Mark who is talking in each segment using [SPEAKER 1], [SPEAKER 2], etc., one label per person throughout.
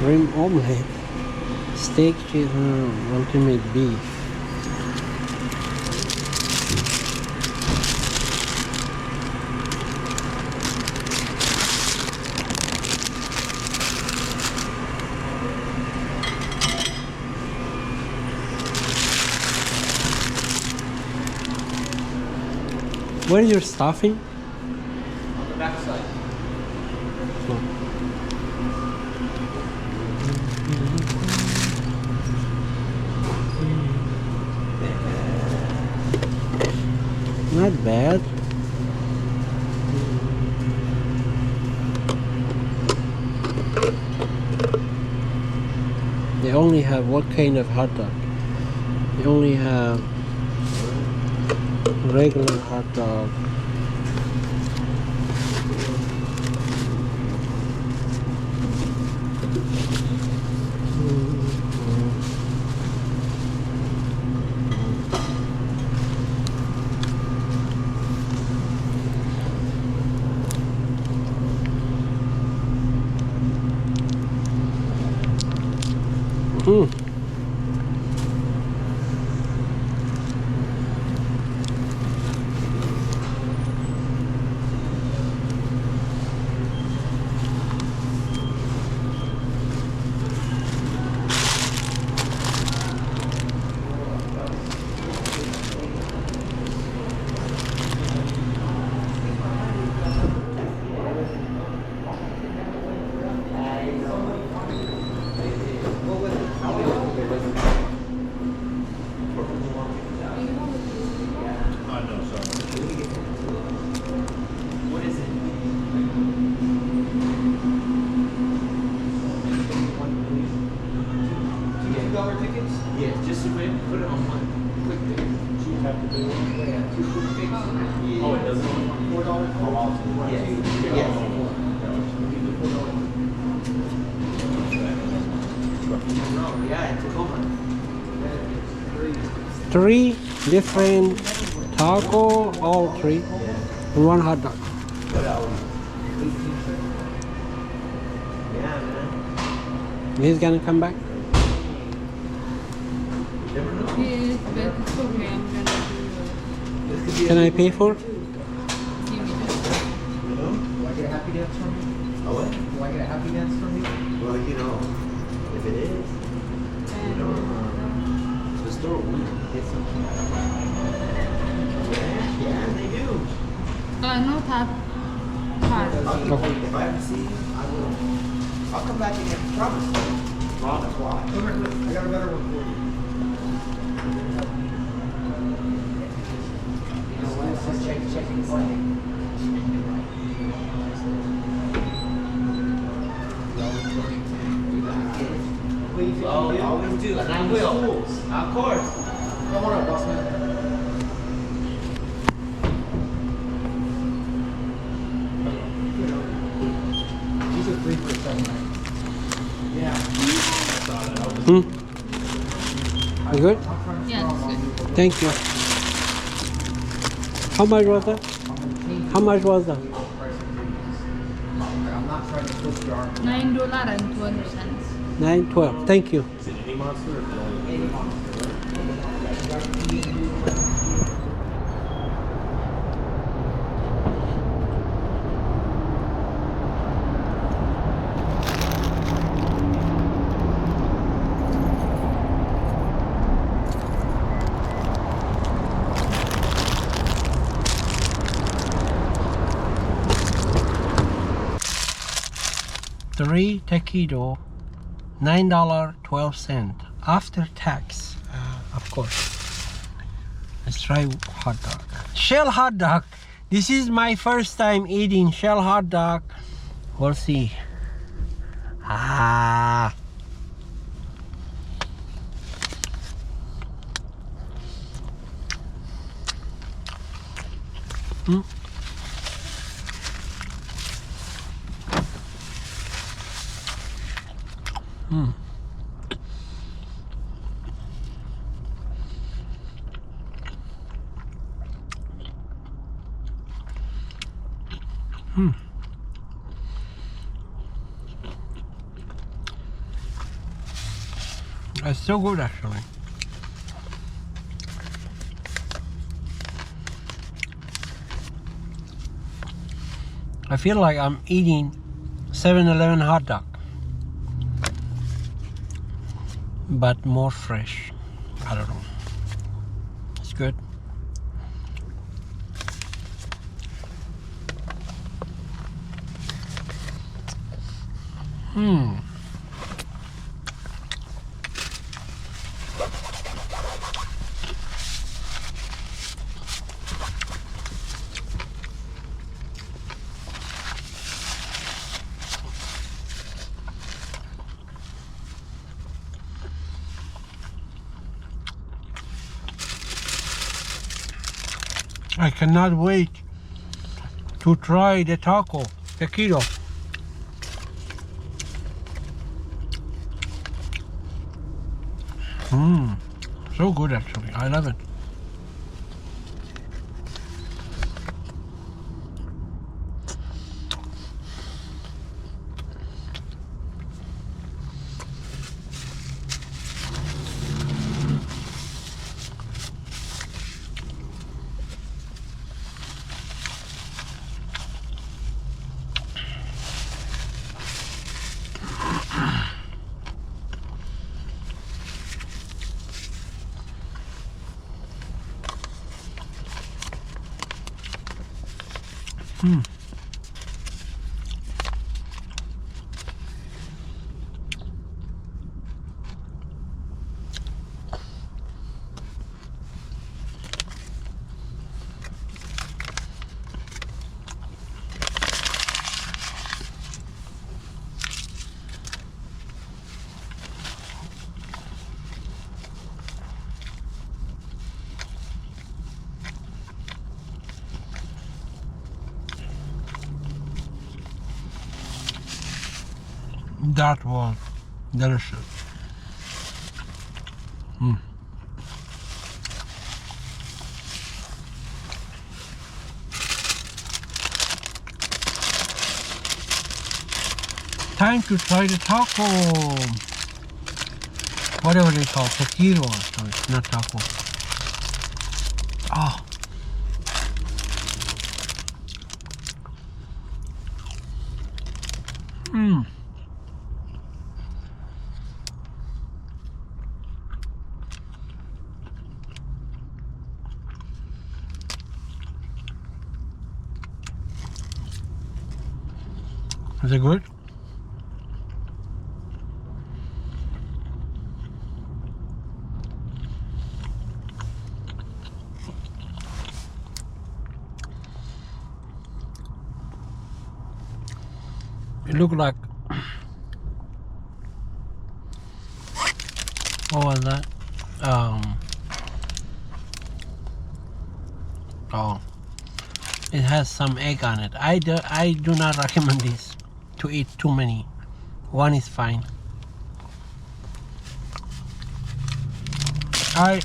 [SPEAKER 1] Rim omelette, steak, ultimate beef. Where is your stuffing?
[SPEAKER 2] On the back side.
[SPEAKER 1] Not bad. They only have what kind of hot dog? They only have regular hot dog.
[SPEAKER 3] Tickets? Yes, just put it on one quick thing. You have to do it. Yeah, 2 quick things. Yeah. Oh, it does $4? Oh, awesome. Yes. Yes. No, yeah, it's a common.
[SPEAKER 1] 3 different taco, all 3, and 1 hot dog.
[SPEAKER 3] Yeah, man.
[SPEAKER 1] He's gonna come back?
[SPEAKER 4] Yes, but it's okay. I'm gonna do it.
[SPEAKER 1] Can I pay for it?
[SPEAKER 4] Give me this.
[SPEAKER 2] Do I get a happy dance from you?
[SPEAKER 3] Oh, what?
[SPEAKER 2] Do I get a happy dance from you?
[SPEAKER 3] Well, you know, if it is, you know, the store will get something. Yeah, they do.
[SPEAKER 4] No tap card.
[SPEAKER 3] If I ever see you, I will. I'll come back again. Promise. Promise. Why?
[SPEAKER 2] Come here, look. I got a better one for you. Just checking playing.
[SPEAKER 3] Oh, you always do, and I will. Of course.
[SPEAKER 2] Come on up, boss man. These are 3 for $7.99. Yeah.
[SPEAKER 1] You good?
[SPEAKER 4] Yes, good.
[SPEAKER 1] Thank you. How much was that? How much was that?
[SPEAKER 2] I'm not trying to twist your arm.
[SPEAKER 4] $9.20.
[SPEAKER 1] 9.12. Thank you.
[SPEAKER 5] Is it any monster or only?
[SPEAKER 2] Any monster.
[SPEAKER 1] Three taquito, $9.12 after tax, of course. Let's try hot dog. Shell hot dog. This is my first time eating shell hot dog. We'll see. Ah. Hmm. Hmm. Hmm. It's so good actually. I feel like I'm eating 7-Eleven hot dog, but more fresh. I don't know. It's good. I cannot wait to try the taquito. So good actually. I love it. That was delicious. Time to try the taco. Whatever they call taquito. So it's not taco. Oh. Is it good? It looked like, what was that? Oh, it has some egg on it. I do not recommend this to eat too many. One is fine. I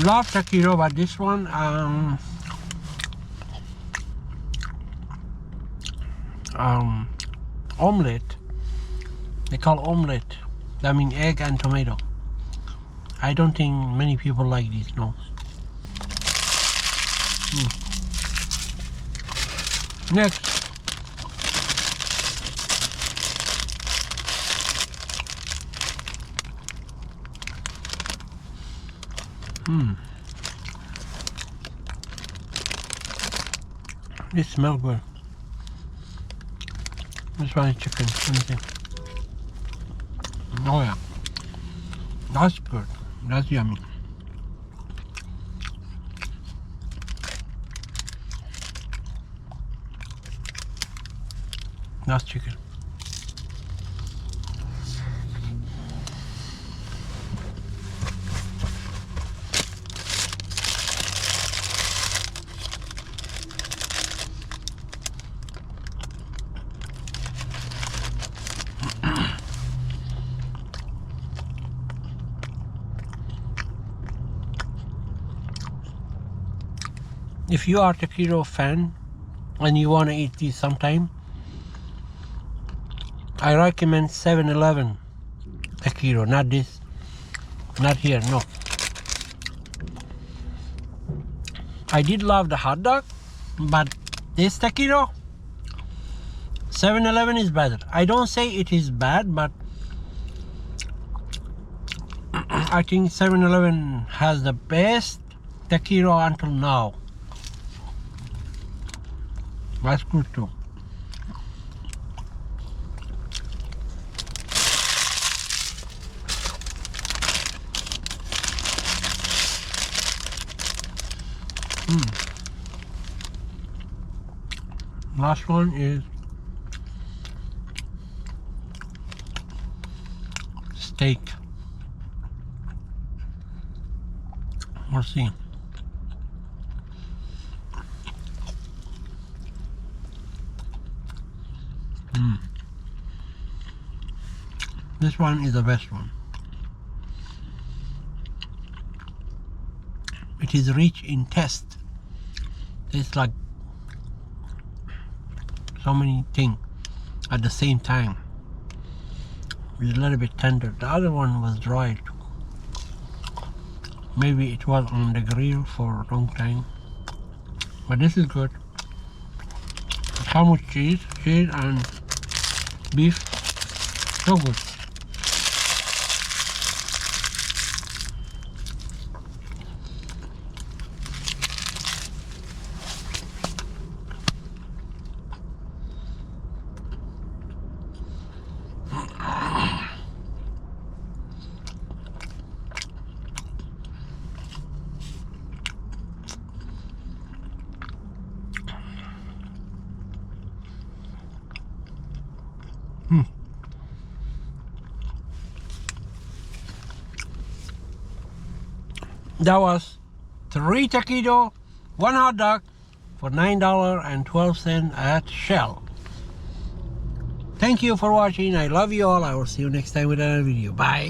[SPEAKER 1] love taquito, but this one, omelette. They call omelette. I mean egg and tomato. I don't think many people like this. No. Next. This smells good. This one is chicken. Let me see. Oh yeah. That's good. That's yummy. That's chicken. If you are a taquito fan and you want to eat this sometime, I recommend 7-Eleven taquito, not this, not here, no. I did love the hot dog, but this taquito, 7-Eleven is better. I don't say it is bad, but I think 7-Eleven has the best taquito until now. That's good too. Last one is steak. We'll see. This one is the best one. It is rich in taste. It's like so many things at the same time. It's a little bit tender. The other one was dry too. Maybe it was on the grill for a long time. But this is good. How much cheese? Cheese and beef. So good. That was 3 taquito, 1 hot dog for $9.12 at Shell. Thank you for watching. I love you all. I will see you next time with another video. Bye.